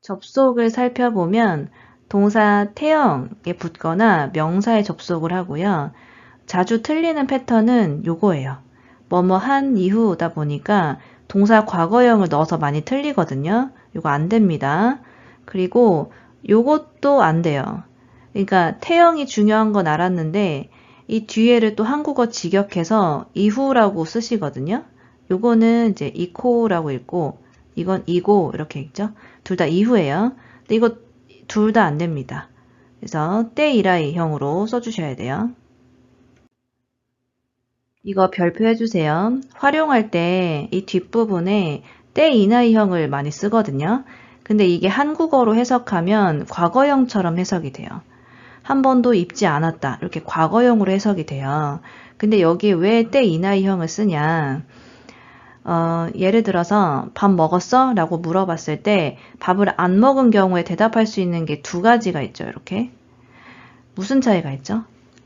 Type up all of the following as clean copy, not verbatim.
접속을 살펴보면 동사 태형에 붙거나 명사에 접속을 하고요. 자주 틀리는 패턴은 요거예요. 뭐뭐 한 이후다 보니까 동사 과거형을 넣어서 많이 틀리거든요. 요거 안 됩니다. 그리고 요것도 안 돼요. 그러니까 태형이 중요한 건 알았는데 이 뒤에를 또 한국어 직역해서 이후라고 쓰시거든요. 요거는 이제 이코라고 읽고 이건 이고 이렇게 읽죠. 둘 다 이후예요. 근데 이거 둘 다 안 됩니다. 그래서 때이라이 형으로 써주셔야 돼요. 이거 별표 해주세요. 활용할 때 이 뒷부분에 때이나이형을 많이 쓰거든요. 근데 이게 한국어로 해석하면 과거형처럼 해석이 돼요. 한 번도 입지 않았다. 이렇게 과거형으로 해석이 돼요. 근데 여기에 왜 때이나이형을 쓰냐. 예를 들어서 밥 먹었어? 라고 물어봤을 때 밥을 안 먹은 경우에 대답할 수 있는 게 두 가지가 있죠. 이렇게. 무슨 차이가 있죠?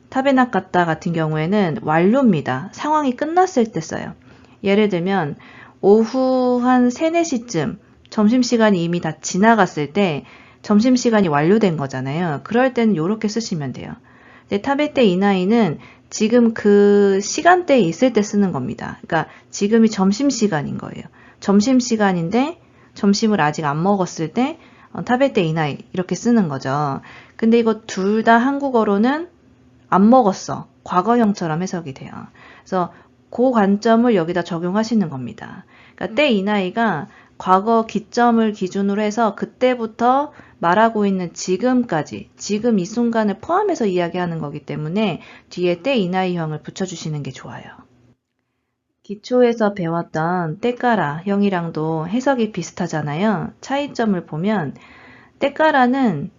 타베낙 갔다 같은 경우에는 완료입니다. 상황이 끝났을 때 써요. 예를 들면 오후 한 3, 4시쯤 점심시간이 이미 다 지나갔을 때 점심시간이 완료된 거잖아요. 그럴 때는 이렇게 쓰시면 돼요. 근데 타베테 이나이는 지금 그 시간대에 있을 때 쓰는 겁니다. 그러니까 지금이 점심시간인 거예요. 점심시간인데 점심을 아직 안 먹었을 때 타베테 이나이 이렇게 쓰는 거죠. 근데 이거 둘 다 한국어로는 안 먹었어. 과거형처럼 해석이 돼요. 그래서 그 관점을 여기다 적용하시는 겁니다. 그러니까 때 이나이가 과거 기점을 기준으로 해서 그때부터 말하고 있는 지금까지, 지금 이 순간을 포함해서 이야기하는 거기 때문에 뒤에 때 이나이형을 붙여주시는 게 좋아요. 기초에서 배웠던 때까라 형이랑도 해석이 비슷하잖아요. 차이점을 보면 때까라는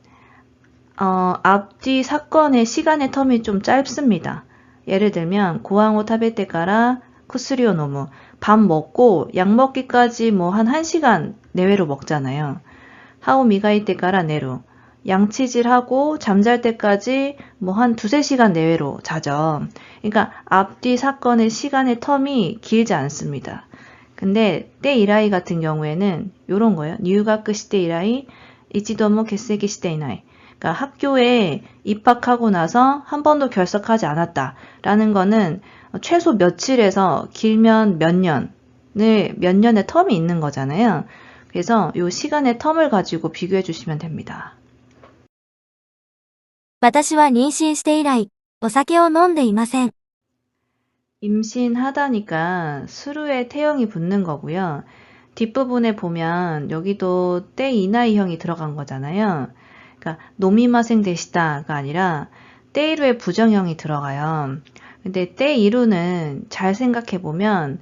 앞뒤 사건의 시간의 텀이 좀 짧습니다. 예를 들면 고항오 타베테까라 쿠스리오 노무 밥 먹고 약 먹기까지 뭐 한 1시간 내외로 먹잖아요. 하오 미가이 때까라 내루 양치질하고 잠잘 때까지 뭐 한 2~3시간 내외로 자죠. 그러니까 앞뒤 사건의 시간의 텀이 길지 않습니다. 근데 때 이라이 같은 경우에는 요런 거예요. 뉴가 끝이 때 이라이 이치도모 개세기 시대 이나이 그러니까 학교에 입학하고 나서 한 번도 결석하지 않았다라는 거는 최소 며칠에서 길면 몇 년의 텀이 있는 거잖아요. 그래서 이 시간의 텀을 가지고 비교해 주시면 됩니다. 私は妊娠して以来、お酒を飲んでいません。 임신하다니까 수루에 태형이 붙는 거고요. 뒷부분에 보면 여기도 때 이나이형이 들어간 거잖아요. 그러니까 노미마생 되시다가 아니라 때이루의 부정형이 들어가요. 근데 때이루는 잘 생각해 보면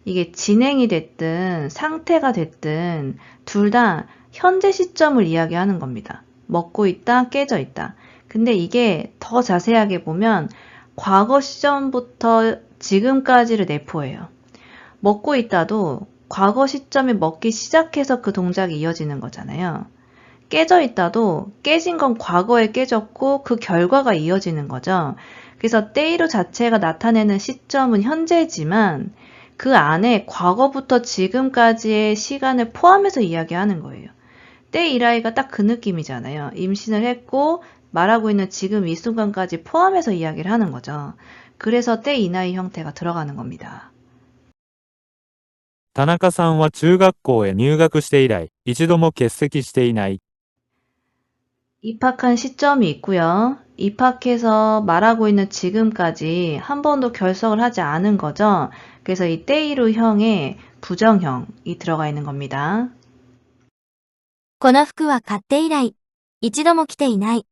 이게 진행이 됐든 상태가 됐든 둘 다 현재 시점을 이야기하는 겁니다. 먹고 있다, 깨져 있다. 근데 이게 더 자세하게 보면 과거 시점부터 지금까지를 내포해요. 먹고 있다도 과거 시점에 먹기 시작해서 그 동작이 이어지는 거잖아요. 깨져 있다도 깨진 건 과거에 깨졌고 그 결과가 이어지는 거죠. 그래서 때이루 자체가 나타내는 시점은 현재지만 그 안에 과거부터 지금까지의 시간을 포함해서 이야기하는 거예요. 때이라이가 딱 그 느낌이잖아요. 임신을 했고 말하고 있는 지금 이 순간까지 포함해서 이야기를 하는 거죠. 그래서 때이나이 형태가 들어가는 겁니다. 田中さんは中学校へ入学して以来、一度も欠席していない。 입학한 시점이 있고요. 입학해서 말하고 있는 지금까지 한 번도 결석을 하지 않은 거죠. 그래서 이 때이루 형의 부정형이 들어가 있는 겁니다. この服は買って以来、一度も着ていない。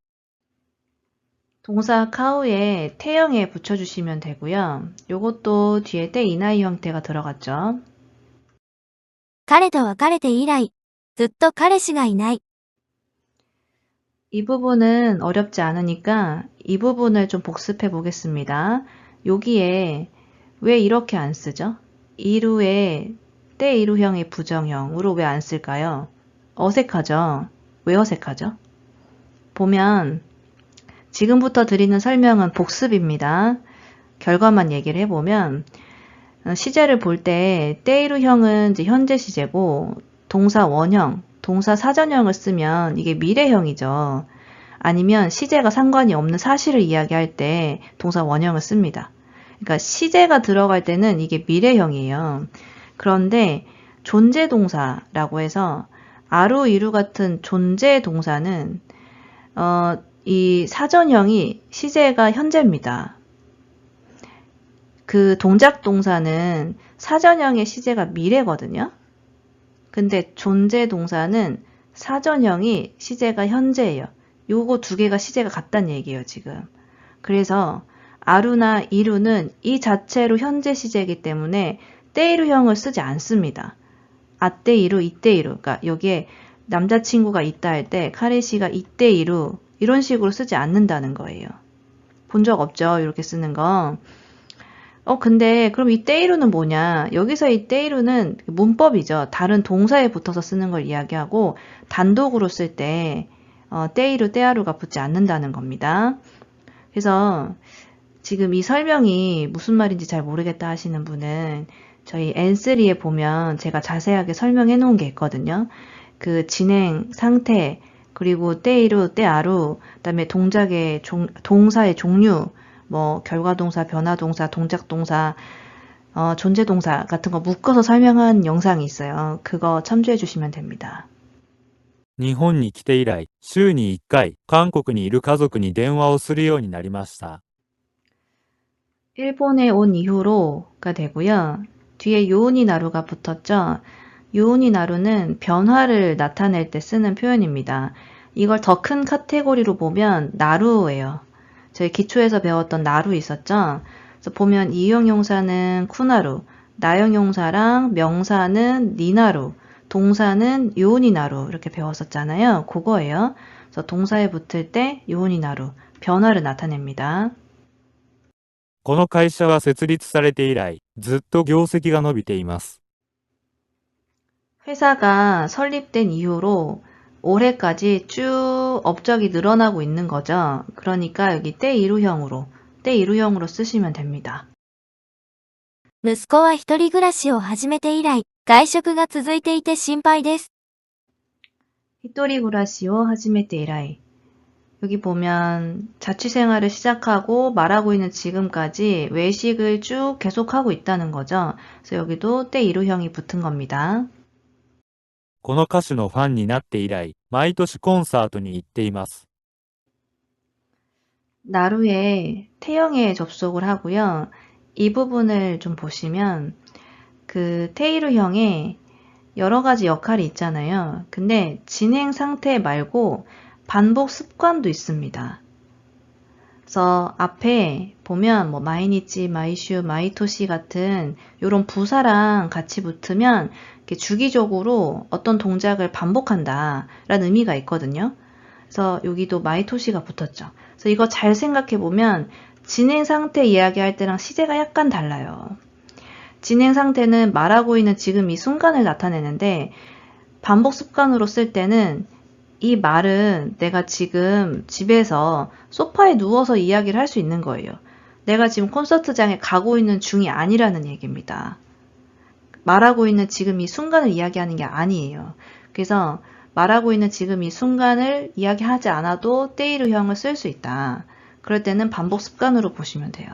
동사 카우에 태형에 붙여주시면 되고요. 요것도 뒤에 때 이나이 형태가 들어갔죠. 彼と別れて以来、ずっと彼氏がいない。 이 부분은 어렵지 않으니까 이 부분을 좀 복습해 보겠습니다. 여기에 왜 이렇게 안 쓰죠? 이루에 때 이루형의 부정형으로 왜 안 쓸까요? 어색하죠? 왜 어색하죠? 보면 지금부터 드리는 설명은 복습입니다. 결과만 얘기를 해보면 시제를 볼 때 때이루형은 이제 현재 시제고 동사 원형 동사 사전형을 쓰면 이게 미래형이죠. 아니면 시제가 상관이 없는 사실을 이야기할 때 동사 원형을 씁니다. 그러니까 시제가 들어갈 때는 이게 미래형이에요. 그런데 존재 동사라고 해서 아루, 이루 같은 존재 동사는 이 사전형이 시제가 현재입니다. 그 동작 동사는 사전형의 시제가 미래거든요. 근데 존재 동사는 사전형이 시제가 현재예요. 요거 두 개가 시제가 같다는 얘기예요, 지금. 그래서 아루나 이루는 이 자체로 현재 시제이기 때문에 때이루형을 쓰지 않습니다. 아때이루, 이때이루. 그러니까 여기에 남자친구가 있다 할 때 카레시가 이때이루 이런 식으로 쓰지 않는다는 거예요. 본 적 없죠? 이렇게 쓰는 거. 근데 그럼 이 때이루는 뭐냐? 여기서 이 때이루는 문법이죠. 다른 동사에 붙어서 쓰는 걸 이야기하고 단독으로 쓸 때 때이루, 때아루가 붙지 않는다는 겁니다. 그래서 지금 이 설명이 무슨 말인지 잘 모르겠다 하시는 분은 저희 N3에 보면 제가 자세하게 설명해 놓은 게 있거든요. 그 진행 상태, 그리고 때이루, 때아루, 그다음에 동작의 동사의 종류, 뭐 결과동사, 변화동사, 동작동사, 존재동사 같은 거 묶어서 설명한 영상이 있어요. 그거 참조해 주시면 됩니다. 日本に来て以来、週に1回、韓国にいる家族に電話をするようになりました。 일본에 온 이후로가 되고요. 뒤에 요오니 나루가 붙었죠. 요오니 나루는 변화를 나타낼 때 쓰는 표현입니다. 이걸 더 큰 카테고리로 보면 나루예요. 저희 기초에서 배웠던 나루 있었죠? 그래서 보면 이형용사는 쿠나루, 나형용사랑 명사는 니나루, 동사는 요오니나루 이렇게 배웠었잖아요. 그거예요. 그래서 동사에 붙을 때 요오니나루, 변화를 나타냅니다. この会社は設立されて以来、ずっと業績が伸びています。 회사가 설립된 이후로 올해까지 쭉 업적이 늘어나고 있는 거죠. 그러니까 여기 때이루형으로 쓰시면 됩니다. 息子は一人暮らしを始めて以来、外食が続いていて心配です。 히토리구라시오 하지메테 이라이. 여기 보면 자취생활을 시작하고 말하고 있는 지금까지 외식을 쭉 계속하고 있다는 거죠. 그래서 여기도 때이루형이 붙은 겁니다. この歌手のファンになって以来、毎年コンサートに行っています。 나루에 태형에 접속을 하고요. 이 부분을 좀 보시면 그 테이루형에 여러 가지 역할이 있잖아요. 근데 진행 상태 말고 반복 습관도 있습니다. 그래서 앞에 보면 뭐 마이니치, 마이슈, 마이토시 같은 이런 부사랑 같이 붙으면 이렇게 주기적으로 어떤 동작을 반복한다 라는 의미가 있거든요. 그래서 여기도 마이토시가 붙었죠. 그래서 이거 잘 생각해 보면 진행 상태 이야기할 때랑 시제가 약간 달라요. 진행 상태는 말하고 있는 지금 이 순간을 나타내는데 반복 습관으로 쓸 때는 이 말은 내가 지금 집에서 소파에 누워서 이야기를 할 수 있는 거예요. 내가 지금 콘서트장에 가고 있는 중이 아니라는 얘기입니다. 말하고 있는 지금 이 순간을 이야기하는 게 아니에요. 그래서 말하고 있는 지금 이 순간을 이야기하지 않아도 때이루형을 쓸 수 있다. 그럴 때는 반복 습관으로 보시면 돼요.